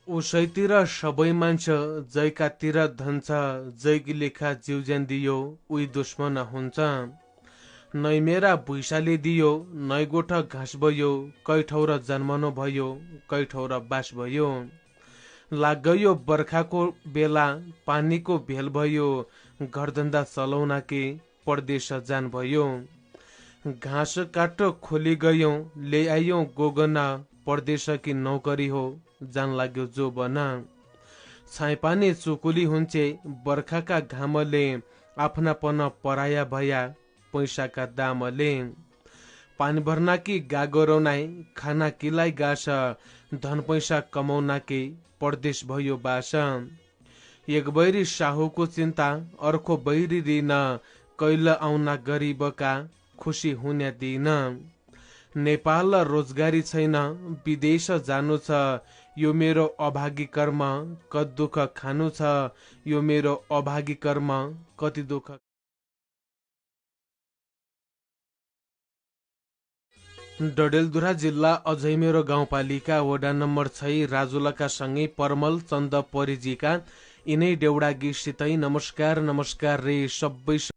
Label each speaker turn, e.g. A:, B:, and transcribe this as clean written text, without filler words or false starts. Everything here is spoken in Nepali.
A: उसैतिर सबै मान्छ जयकातिर धन्छ, जयकी लेखा जिउज्यान दियो उही दुश्मन हुन्छ। नै मेरा भुइँसाले दियो नै गोठ घाँस भयो, कै ठाउँ र जन्मनु भयो कै ठाउँ र बास भयो। लाग गयो बर्खाको बेला पानीको भेल भयो, घरधन्दा चलाउन के परदेश जान भयो। घाँस काट खोली गयौं ल्याइयौं गोगना, परदेश की नौकरी हो जान लाग्यो जो बना। छाइपानी चुकुली हुन्छे बर्खाका घामले, आफ्नापन पराया भया पैसाका दामले। पानी भर्ना कि गागरौनाई खाना किलाई गास, धन पैसा कमाउना के परदेश भयो बास। एक बैरी साहुको चिन्ता अर्को बैरी रिन, कैल आउना गरिबका खुसी हुने दिन। नेपाल रोजगारी छैन विदेश जानु छ, यो मेरो अभागी कर्म कति दुःख खानु छ, यो मेरो अभागी कर्म कति दुःख। डडेलधुरा जिल्ला अझै मेरो गाउँपालिका वडा नम्बर 6 राजुलाका सँगै परमल चन्द परिजीका यिनै देउडा गीतसितै नमस्कार रे सबै